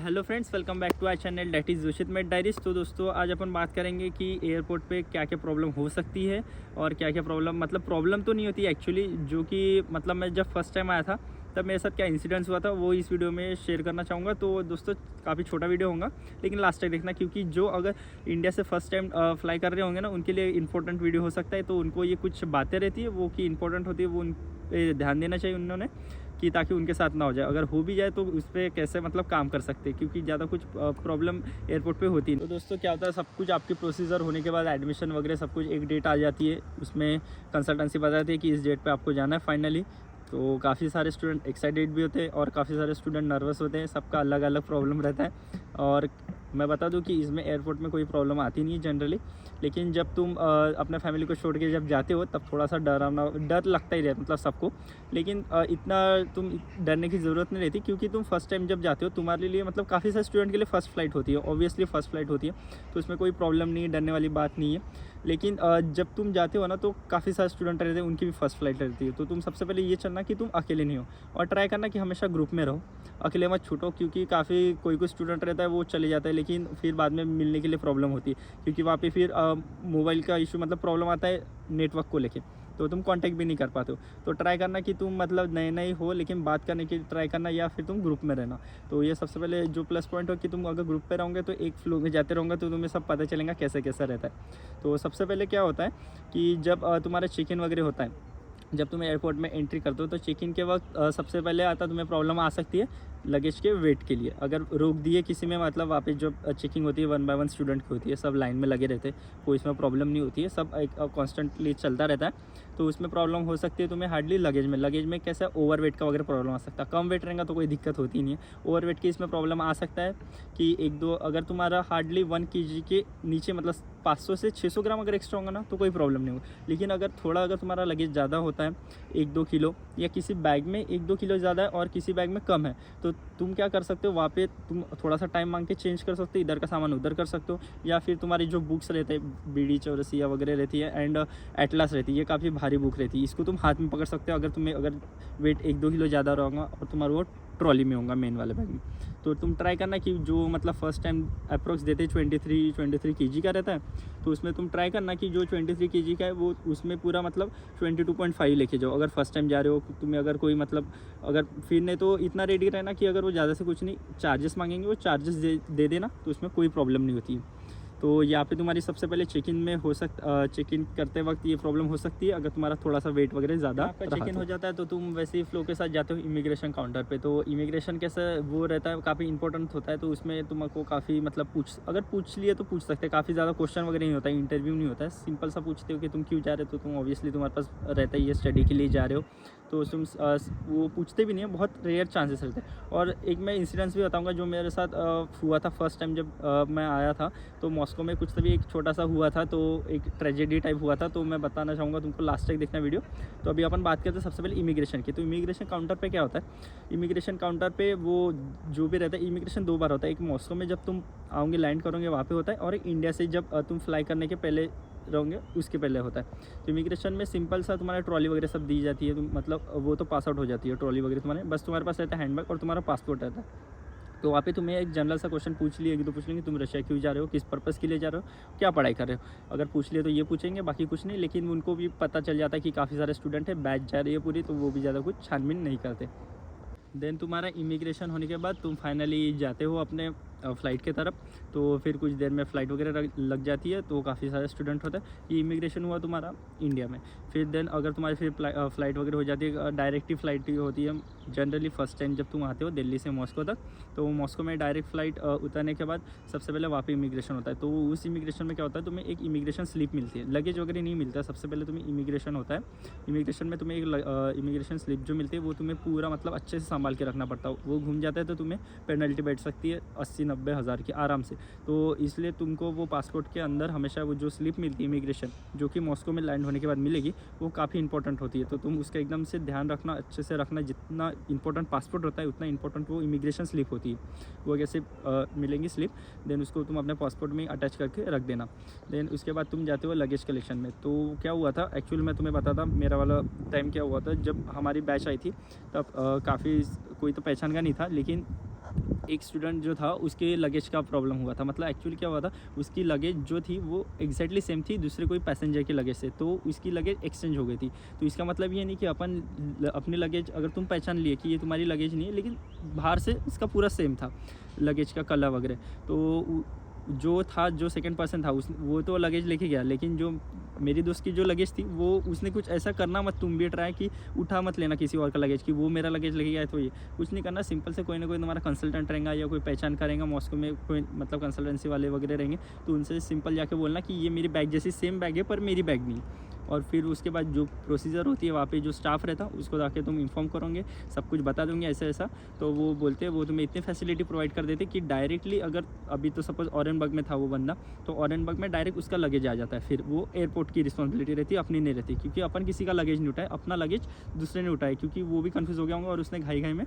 Hello friends, welcome back to our channel that is जोशित mate diaries. तो दोस्तों, आज अपन बात करेंगे कि एयरपोर्ट पे क्या क्या प्रॉब्लम हो सकती है और क्या क्या प्रॉब्लम तो नहीं होती एक्चुअली। जो कि मतलब मैं जब फर्स्ट टाइम आया था तब मेरे साथ क्या इंसिडेंट्स हुआ था वो इस वीडियो में शेयर करना चाहूँगा। तो दोस्तों, काफ़ी छोटा वीडियो होगा लेकिन लास्ट तक देखना, क्योंकि जो अगर इंडिया से फर्स्ट टाइम फ्लाई कर रहे होंगे ना, उनके लिए इंपॉर्टेंट वीडियो हो सकता है। तो उनको ये कुछ बातें रहती है वो कि इंपॉर्टेंट होती है, वो उन पे ध्यान देना चाहिए उन्होंने, कि ताकि उनके साथ ना हो जाए। अगर हो भी जाए तो उस पर कैसे काम कर सकते हैं, क्योंकि ज़्यादा कुछ प्रॉब्लम एयरपोर्ट पे होती है। तो दोस्तों, क्या होता है, सब कुछ आपकी प्रोसीजर होने के बाद एडमिशन वगैरह सब कुछ एक डेट आ जाती है, उसमें कंसल्टेंसी बताती है कि इस डेट पे आपको जाना है फाइनली। तो काफ़ी सारे स्टूडेंट एक्साइटेड भी होते हैं और काफ़ी सारे स्टूडेंट नर्वस होते हैं। सबका अलग अलग प्रॉब्लम रहता है। और मैं बता दूं कि इसमें एयरपोर्ट में कोई प्रॉब्लम आती नहीं है जनरली, लेकिन जब तुम अपने फैमिली को छोड़ के जब जाते हो तब थोड़ा सा डर लगता ही रहता, मतलब सबको। लेकिन इतना तुम डरने की ज़रूरत नहीं रहती, क्योंकि तुम फर्स्ट टाइम जब जाते हो तुम्हारे लिए काफ़ी सारे स्टूडेंट के लिए फ़र्स्ट फ्लाइट होती है, ऑब्वियसली फ़र्स्ट फ्लाइट होती है। तो इसमें कोई प्रॉब्लम नहीं है, डरने वाली बात नहीं है। लेकिन जब तुम जाते हो ना, तो काफ़ी सारे स्टूडेंट रहते हैं, उनकी भी फर्स्ट फ्लाइट रहती है। तो तुम सबसे पहले ये चलना कि तुम अकेले नहीं हो, और ट्राई करना कि हमेशा ग्रुप में रहो, अकेले मत छूटो। क्योंकि काफ़ी कोई स्टूडेंट रहता है वो चले जाता है, लेकिन फिर बाद में मिलने के लिए प्रॉब्लम होती है, क्योंकि वहाँ पे फिर मोबाइल का इशू प्रॉब्लम आता है नेटवर्क को लेके, तो तुम कांटेक्ट भी नहीं कर पाते हो। तो ट्राई करना कि तुम नए हो, लेकिन बात करने की ट्राई करना, या फिर तुम ग्रुप में रहना। तो ये सबसे पहले जो प्लस पॉइंट हो कि तुम अगर ग्रुप पे रहोगे तो एक फ्लो में जाते रहोगे, तो तुम्हें सब पता चलेगा कैसे कैसा रहता है। तो सबसे पहले क्या होता है कि जब तुम्हारा चेक इन वगैरह होता है, जब तुम एयरपोर्ट में एंट्री करते हो, तो चेक इन के वक्त सबसे पहले आता तुम्हें प्रॉब्लम आ सकती है लगेज के वेट के लिए। अगर रोक दिए किसी में, वहाँ पे जो चेकिंग होती है 1 बाय 1 स्टूडेंट की होती है, सब लाइन में लगे रहते हैं, कोई इसमें प्रॉब्लम नहीं होती है, सब एक कॉन्स्टेंटली चलता रहता है। तो उसमें प्रॉब्लम हो सकती है तुम्हें हार्डली लगेज में कैसा ओवर वेट का वगैरह प्रॉब्लम आ सकता है। कम वेट रहेगा तो कोई दिक्कत होती नहीं है, ओवर वेट की इसमें प्रॉब्लम आ सकता है कि 1-2 अगर तुम्हारा हार्डली 1 kg के नीचे, 500 से 600 ग्राम अगर एक्स्ट्रा होगा ना, तो कोई प्रॉब्लम नहीं होगा। लेकिन अगर तुम्हारा लगेज ज़्यादा होता है 1-2 किलो, या किसी बैग में 1-2 किलो ज़्यादा है और किसी बैग में कम है, तो तुम क्या कर सकते हो, वहाँ पे तुम थोड़ा सा टाइम मांग के चेंज कर सकते हो, इधर का सामान उधर कर सकते हो। या फिर तुम्हारी जो बुक्स रहते हैं, बीडी चौरसिया वगैरह रहती है एंड एटलास रहती है, ये काफ़ी भारी बुक रहती है, इसको तुम हाथ में पकड़ सकते हो। अगर वेट 1-2 किलो ज़्यादा रहेगा और तुम्हारा वो ट्रॉली में होगा, मेन वाले बैग में, तो तुम ट्राई करना कि जो फर्स्ट टाइम अप्रोक्स देते 23 kg का रहता है, तो उसमें तुम ट्राई करना कि जो 23 kg का है वो उसमें पूरा 22.5 लेके जाओ। अगर फर्स्ट टाइम जा रहे हो तुम्हें, अगर कोई अगर फिर नहीं तो इतना रेडी रहना कि अगर वो ज़्यादा से कुछ नहीं चार्जेस मांगेंगे, वो चार्जेस दे देना, तो उसमें कोई प्रॉब्लम नहीं होती है। तो यहाँ पे तुम्हारी सबसे पहले चेक इन में चेक इन करते वक्त ये प्रॉब्लम हो सकती है, अगर तुम्हारा थोड़ा सा वेट वगैरह ज़्यादा आपका चेक इन हो जाता है, तो तुम वैसे ही फ्लो के साथ जाते हो इमिग्रेशन काउंटर पे। तो इमिग्रेशन कैसे वो रहता है, काफ़ी इंपॉर्टेंट होता है। तो उसमें तुमको काफ़ी अगर पूछ लिए तो पूछ सकते हैं, काफ़ी ज़्यादा क्वेश्चन वगैरह नहीं होता है, इंटरव्यू नहीं होता है, सिंपल सा पूछते हो कि तुम क्यों जा रहे हो। तो तुम ऑब्वियसली तुम्हारे पास रहता ही है, स्टडी के लिए जा रहे हो, तो तुम वो पूछते भी नहीं है, बहुत रेयर चांसेस रहते हैं। और एक मैं इंसिडेंस भी बताऊंगा जो मेरे साथ हुआ था फर्स्ट टाइम जब मैं आया था। तो मॉस्को में कुछ तभी एक छोटा सा हुआ था, तो एक ट्रेजेडी टाइप हुआ था, तो मैं बताना चाहूँगा तुमको, लास्ट तक देखना वीडियो। तो अभी अपन बात करते हैं सबसे पहले इमिग्रेशन की। तो इमिग्रेशन काउंटर पे क्या होता है, इमिग्रेशन काउंटर पे वो जो भी रहता है, इमिग्रेशन 2 बार होता है। एक मॉस्को में जब तुम आओगे लैंड करोगे वहाँ पे होता है, और एक इंडिया से जब तुम फ्लाई करने के पहले रहोगे उसके पहले होता है। तो इमिग्रेशन में सिंपल सा तुम्हारा ट्रॉली वगैरह सब दी जाती है, वो तो पास आउट हो जाती है ट्रॉली वगैरह तुम्हारे, बस तुम्हारे पास रहता है हैंडबैग और तुम्हारा पासपोर्ट रहता है। तो वहाँ पे तुम्हें एक जनरल सा क्वेश्चन पूछ लिए, 1-2 पूछ लेंगे, तुम रशिया क्यों जा रहे हो, किस पर्पज़ के लिए जा रहे हो, क्या पढ़ाई कर रहे हो। अगर पूछ लिए तो ये पूछेंगे, बाकी कुछ नहीं। लेकिन उनको भी पता चल जाता है कि काफ़ी सारे स्टूडेंट है, बैच जा रही है पूरी, तो वो भी ज़्यादा कुछ छानबीन नहीं करते। देन तुम्हारा इमिग्रेशन होने के बाद तुम फाइनली जाते हो अपने फ़्लाइट की तरफ। तो फिर कुछ देर में फ़्लाइट वगैरह लग जाती है, तो काफ़ी सारे स्टूडेंट होते हैं। ये इमिग्रेशन हुआ तुम्हारा इंडिया में। फिर देन अगर तुम्हारी फिर फ़्लाइट वगैरह हो जाती है, डायरेक्ट ही फ़्लाइट होती है जनरली फर्स्ट टाइम जब तुम आते हो दिल्ली से मॉस्को तक। तो मॉस्को में डायरेक्ट फ़्लाइट उतरने के बाद सबसे पहले वहाँ पे इमिग्रेशन होता है। तो उस इमिग्रेशन में क्या होता है, तुम्हें एक इमिग्रेशन स्लिप मिलती है, लगेज वगैरह नहीं मिलता। सबसे पहले तुम्हें इमिग्रेशन होता है, इमिग्रेशन में तुम्हें एक इमिग्रेशन स्लिप जो मिलती है वो तुम्हें पूरा अच्छे से संभाल के रखना पड़ता है। वो घूम जाता है तो तुम्हें पेनल्टी बैठ सकती है 80-90 हज़ार की आराम से। तो इसलिए तुमको वो पासपोर्ट के अंदर हमेशा वो जो स्लिप मिलती है इमिग्रेशन, जो कि मॉस्को में लैंड होने के बाद मिलेगी, वो काफ़ी इंपॉर्टेंट होती है। तो तुम उसका एकदम से ध्यान रखना, अच्छे से रखना। जितना इंपॉर्टेंट पासपोर्ट होता है उतना इंपॉर्टेंट वो इमिग्रेशन स्लिप होती है। वो कैसे मिलेंगी स्लिप, देन उसको तुम अपने पासपोर्ट में अटैच करके रख देना। देन उसके बाद तुम जाते हो लगेज कलेक्शन में। तो क्या हुआ था एक्चुअली, मैं तुम्हें बताता मेरा वाला टाइम क्या हुआ था। जब हमारी बैच आई थी तब काफ़ी कोई तो पहचान का नहीं था, लेकिन एक स्टूडेंट जो था उसके लगेज का प्रॉब्लम हुआ था। मतलब एक्चुअली क्या हुआ था, उसकी लगेज जो थी वो एग्जैक्टली सेम थी दूसरे कोई पैसेंजर के लगेज से, तो उसकी लगेज एक्सचेंज हो गई थी। तो इसका मतलब ये नहीं कि अपनी लगेज अगर तुम पहचान लिए कि ये तुम्हारी लगेज नहीं है, लेकिन बाहर से इसका पूरा सेम था लगेज का कलर वगैरह। तो जो था, जो सेकंड पर्सन था वो तो लगेज लेके गया, लेकिन जो मेरी दोस्त की जो लगेज थी वो उसने कुछ ऐसा करना मत, तुम भी ट्राई कि उठा मत लेना किसी और का लगेज कि वो मेरा लगेज लेके गया है। तो ये कुछ नहीं करना, सिंपल से कोई ना कोई तुम्हारा कंसल्टेंट रहेगा या कोई पहचान करेगा, मॉस्को में कोई मतलब कंसल्टेंसी वाले वगैरह रहेंगे, तो उनसे सिंपल जाके बोलना कि ये मेरी बैग जैसी सेम बैग है पर मेरी बैग नहीं। और फिर उसके बाद जो प्रोसीजर होती है वहाँ पे जो स्टाफ रहता उसको जाके तुम इन्फॉर्म करोगे, सब कुछ बता दोगे ऐसा ऐसा। तो वो बोलते हैं, वो तुम्हें इतनी फैसिलिटी प्रोवाइड कर देते कि डायरेक्टली अगर अभी तो सपोज ऑरेनबर्ग में था वो बंदा, तो ऑरेनबर्ग में डायरेक्ट उसका लगेज आ जाता है। फिर वो एयरपोर्ट की रिस्पॉन्सिबिलिटी रहती है, अपनी नहीं रहती, क्योंकि अपन किसी का लगेज नहीं उठाए, अपना लगेज दूसरे ने उठाए, क्योंकि वो भी कन्फ्यूज़ हो गया होगा और उसने घाई घाई में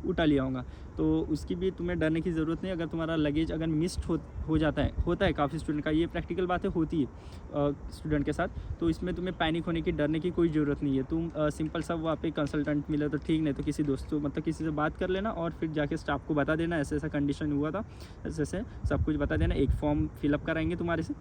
उठा लिया होगा। तो उसकी भी तुम्हें डरने की ज़रूरत नहीं। अगर तुम्हारा लगेज अगर मिस्ड हो जाता है, होता है काफ़ी स्टूडेंट का, ये प्रैक्टिकल बातें होती है स्टूडेंट के साथ, तो इसमें तुम्हें पैनिक होने की, डरने की कोई ज़रूरत नहीं है। तुम सिंपल सा वहाँ पे कंसल्टेंट मिले तो ठीक, नहीं तो किसी दोस्तों मतलब किसी से बात कर लेना और फिर जाके स्टाफ को बता देना ऐसा ऐसा कंडीशन हुआ था, ऐसे ऐसे सब कुछ बता देना। एक फॉर्म फिलअप कराएंगे तुम्हारे से,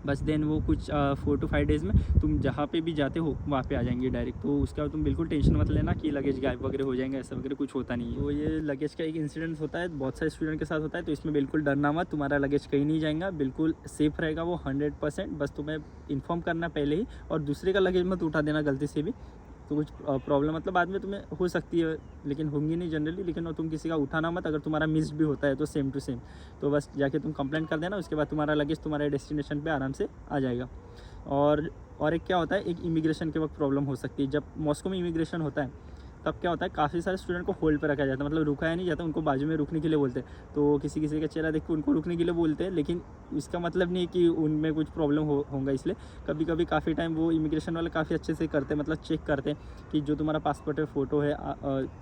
बस देन वो कुछ 4 to 5 डेज़ में तुम जहाँ पे भी जाते हो वहाँ पे आ जाएंगे डायरेक्ट। तो उसका तुम बिल्कुल टेंशन मत लेना कि लगेज गायब वगैरह हो जाएंगे, ऐसा वगैरह कुछ होता नहीं है। तो ये लगेज का एक इंसिडेंट होता है, बहुत सारे स्टूडेंट के साथ होता है, तो इसमें बिल्कुल डरना मत, तुम्हारा लगेज कहीं नहीं जाएगा, बिल्कुल सेफ़ रहेगा वो 100%। बस तुम्हें इन्फॉर्म करना पहले ही, और दूसरे का लगेज मत उठा देना गलती से भी। तो कुछ प्रॉब्लम मतलब बाद में तुम्हें हो सकती है, लेकिन होंगी नहीं जनरली, लेकिन वो तुम किसी का उठाना मत। अगर तुम्हारा मिस्ड भी होता है तो सेम टू सेम, तो बस जाके तुम कंप्लेंट कर देना, उसके बाद तुम्हारा लगेज तुम्हारे डेस्टिनेशन पे आराम से आ जाएगा। और एक क्या होता है, एक इमिग्रेशन के वक्त प्रॉब्लम हो सकती है। जब मॉस्को में इमिग्रेशन होता है तब क्या होता है, काफ़ी सारे स्टूडेंट को होल्ड पर रखा जाता है, मतलब रुकाया नहीं जाता, उनको बाजू में रुकने के लिए बोलते हैं। तो किसी किसी का चेहरा देख के उनको रुकने के लिए बोलते हैं, लेकिन इसका मतलब नहीं कि उनमें कुछ प्रॉब्लम होगा। इसलिए कभी कभी काफ़ी टाइम वो इमिग्रेशन वाले काफ़ी अच्छे से करते हैं, मतलब चेक करते हैं कि जो तुम्हारा पासपोर्ट है, फ़ोटो है,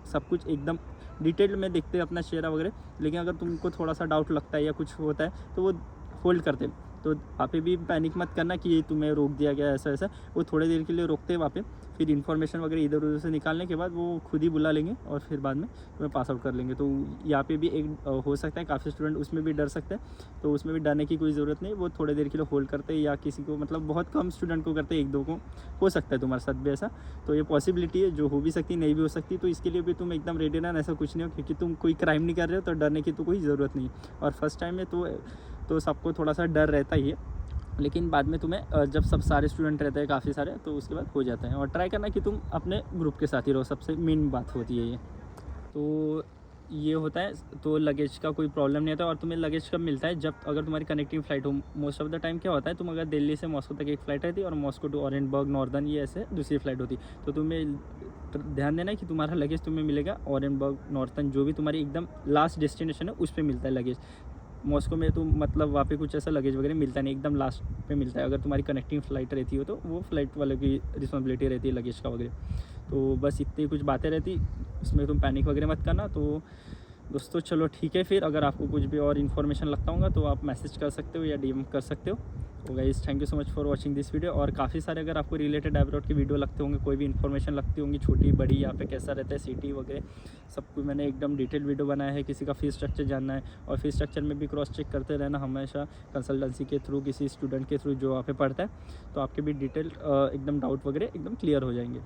सब कुछ एकदम डिटेल में देखते हैं अपना चेहरा वगैरह। लेकिन अगर तुमको थोड़ा सा डाउट लगता है या कुछ होता है तो वो होल्ड करते हैं। तो वहाँ पे भी पैनिक मत करना कि तुम्हें रोक दिया गया ऐसा ऐसा, वो थोड़ी देर के लिए रोकते हैं वहाँ पे, फिर इन्फॉर्मेशन वगैरह इधर उधर से निकालने के बाद वो खुद ही बुला लेंगे और फिर बाद में तुम्हें पास आउट कर लेंगे। तो यहाँ पे भी एक हो सकता है काफ़ी स्टूडेंट उसमें भी डर सकते हैं, तो उसमें भी डरने की कोई ज़रूरत नहीं। वो थोड़ी देर के लिए होल्ड करते हैं, या किसी को मतलब बहुत कम स्टूडेंट को करते हैं, 1-2 को हो सकता है तुम्हारे साथ भी ऐसा। तो ये पॉसिबिलिटी है, जो हो भी सकती नहीं भी हो सकती। तो इसके लिए भी तुम एकदम रेडी रहना, ऐसा कुछ नहीं हो, क्योंकि तुम कोई क्राइम नहीं कर रहे हो तो डरने की तो कोई ज़रूरत नहीं। और फर्स्ट टाइम में तो सबको थोड़ा सा डर रहता ही है, लेकिन बाद में तुम्हें जब सब सारे स्टूडेंट रहते हैं काफ़ी सारे, तो उसके बाद हो जाता है। और ट्राई करना कि तुम अपने ग्रुप के साथ ही रहो, सबसे मेन बात होती है ये। तो ये होता है, तो लगेज का कोई प्रॉब्लम नहीं आता। और तुम्हें लगेज कब मिलता है, जब अगर तुम्हारी कनेक्टिंग फ़्लाइट हो। मोस्ट ऑफ द टाइम क्या होता है, तुम अगर दिल्ली से मॉस्को तक एक फ़्लाइट रहती है और मॉस्को टू ऑरेनबर्ग नॉर्दर्न ये ऐसे दूसरी फ़्लाइट होती, तो तुम्हें ध्यान देना है कि तुम्हारा लगेज तुम्हें मिलेगा ऑरेनबर्ग नॉर्दर्न, जो भी तुम्हारी एकदम लास्ट डेस्टिनेशन है उस पर मिलता है लगेज। मॉस्को में तो मतलब वहाँ पे कुछ ऐसा लगेज वगैरह मिलता नहीं, एकदम लास्ट पे मिलता है। अगर तुम्हारी कनेक्टिंग फ़्लाइट रहती हो तो वो फ़्लाइट वाले की रिस्पॉन्सिबिलिटी रहती है लगेज का वगैरह। तो बस इतनी कुछ बातें रहती, इसमें तुम पैनिक वगैरह मत करना। तो दोस्तों चलो ठीक है, फिर अगर आपको कुछ भी और इन्फॉर्मेशन लगता होगा तो आप मैसेज कर सकते हो या डीएम कर सकते हो। तो guys thank you so much for watching this video. और काफ़ी सारे अगर आपको रिलेटेड एब्रॉड की वीडियो लगते होंगे, कोई भी इन्फॉर्मेशन लगती होंगी, छोटी बड़ी, यहाँ पे कैसा रहता है सिटी वगैरह, सब कुछ मैंने एकदम डिटेल वीडियो बनाया है। किसी का फीस स्ट्रक्चर जानना है, और फीस स्ट्रक्चर में भी क्रॉस चेक करते रहना हमेशा कंसल्टेंसी के थ्रू, किसी स्टूडेंट के थ्रू जो वहाँ पे पढ़ता है, तो आपके भी डिटेल एकदम डाउट वगैरह एकदम क्लियर हो जाएंगे।